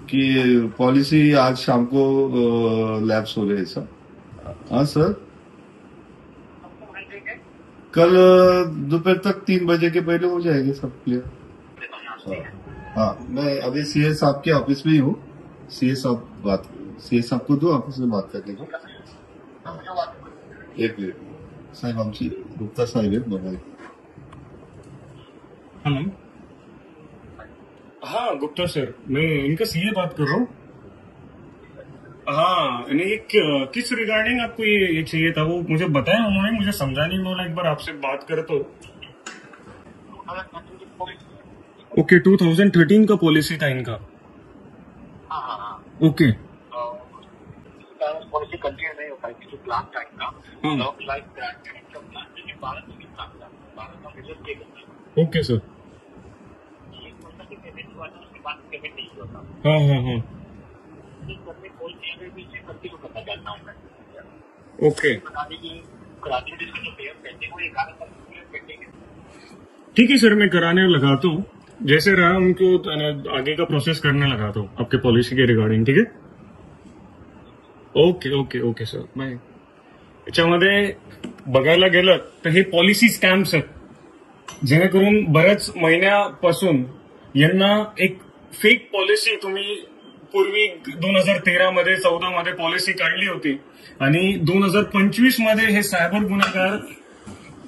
कि पॉलिसी आज शाम को लैप्स हो गए सर। हाँ सर, कल दोपहर तक 3 बजे के पहले हो जाएंगे सब क्लियर। हाँ, मैं अभी सीए साहब के ऑफिस में ही हूँ। सीए साहब को दो ऑफिस में बात करने को। हाँ, एक मिनट साहब, आमची गुप्ता साहेब आहेत बघा। हेलो, हाँ गुप्ता सर, मैं इनका सीए बात कर रहा हूँ। हाँ, नहीं किस रिगार्डिंग आपको ये चाहिए था, वो मुझे बताया उन्होंने, मुझे समझा नहीं उन्होंने। एक बार आपसे बात करे तो। ओके, 2013 का पॉलिसी था इनका। ओके, पॉलिसी कंटिन्यू नहीं हो पाई क्योंकि प्लान था इनका लॉन्ग लाइफ ग्रांट है इनका प्लान, लेकिन 12 में का रिजल्ट के करना। Okay sir. एक महीना की पेमेंट हुआ था, उसके बाद पेमेंट नहीं हुआ था। हाँ हाँ हाँ, करने कोई चीजें भी से कंटिन्यू करना चाहता हूँ मैं। ओके, बता दीजिए कराने जिसका जो पेयर पेंडिंग वो 11 पेयर पेंडिंग है। ठीक है सर, मैं कराने लगाता हूँ। जैसे रहा उनको आगे का प्रोसेस करने लगाता हूँ आपके पॉलिसी के रिगार्डिंग। ठीक है, okay okay okay sir. Bye. याच्यामध्ये बघायला गेलं तर हे पॉलिसी स्कॅम्स आहेत, जेणेकरून बऱ्याच महिन्यापासून यांना एक फेक पॉलिसी तुम्ही पूर्वी 2013 मध्ये 14 मध्ये पॉलिसी काढली होती आणि 2025 मध्ये हे सायबर गुन्हेगार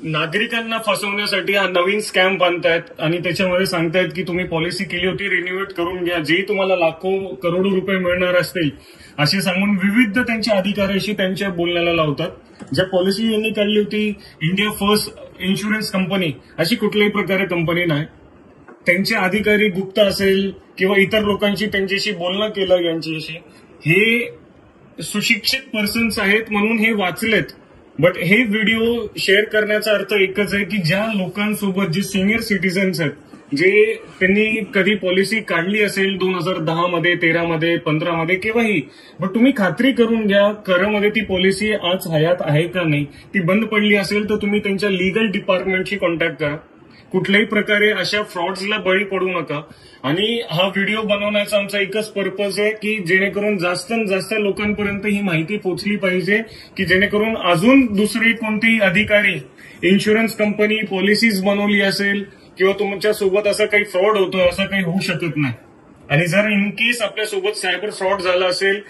नागरिकांना फसवण्यासाठी हा नवीन स्कॅम बांधतायत आणि त्याच्यामध्ये सांगतायत की तुम्ही पॉलिसी केली होती रिन्युएट करून घ्या, जे तुम्हाला लाखो करोडो रुपये मिळणार असतील असे सांगून विविध त्यांच्या अधिकाऱ्याशी त्यांच्या बोलण्याला लावतात। ज्या पॉलिसी यांनी काढली होती इंडिया फर्स्ट इन्शुरन्स कंपनी अशी कुठल्याही प्रकारे कंपनी नाही, त्यांचे अधिकारी गुप्ता असेल किंवा इतर लोकांशी त्यांच्याशी बोलणं केलं यांच्याशी, हे सुशिक्षित पर्सन्स आहेत म्हणून हे वाचलेत। बट हे व्हिडिओ शेअर करण्याचा अर्थ एकच आहे की ज्या लोकांसोबत जे सिनियर सिटीजन्स आहेत, जे त्यांनी कधी पॉलिसी काढली असेल 2010 मध्ये 13 मध्ये 15 मध्ये केव्हाही, बट तुम्ही खात्री करून घ्या खरंमध्ये ती पॉलिसी आज हयात आहे का नाही। ती बंद पडली असेल तर तुम्ही त्यांच्या लीगल डिपार्टमेंटशी कॉन्टॅक्ट करा। कुठल्याही प्रकारे अशा फ्रॉड्सला बळी पडू नका। आणि हा व्हिडिओ बनवण्याचा आमचा एकच पर्पज आहे की जेणेकरून जास्तीत जास्त लोकांपर्यंत ही माहिती पोहोचली पाहिजे, की जेणेकरून अजून दुसरी कोणतीही अधिकारी इन्शुरन्स कंपनी पॉलिसीज बनवली असेल किंवा तुमच्या सोबत असं काही फ्रॉड होतोय असं काही होऊ शकत नाही। आणि जर इन केस आपल्यासोबत सायबर फ्रॉड झाला असेल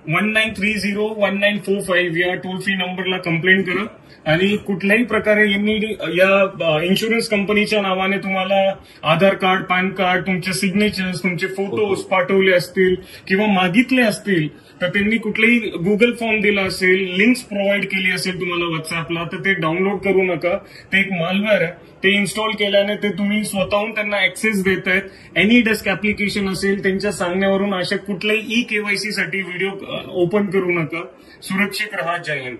19301945 या टोल फ्री नंबरला कंप्लेंट करा। आणि कुठल्याही प्रकारे यांनी या इन्शुरन्स कंपनीच्या नावाने तुम्हाला आधार कार्ड, पॅन कार्ड, तुमचे सिग्नेचर्स, तुमचे फोटोज पाठवले असतील किंवा मागितले असतील, तर त्यांनी कुठलेही गुगल फॉर्म दिला असेल, लिंक्स प्रोव्हाइड केली असेल तुम्हाला व्हॉट्सअपला, तर ते डाउनलोड करू नका। ते एक मालवेअर आहे, ते इन्स्टॉल केल्याने ते तुम्ही स्वतःहून त्यांना ऍक्सेस देतायत। एनी डेस्क ऍप्लिकेशन असेल त्यांच्या सांगण्यावरून अशा कुठल्याही ई केवायसी साठी व्हिडिओ ओपन करू नका। सुरक्षित रहा। जय हिंद।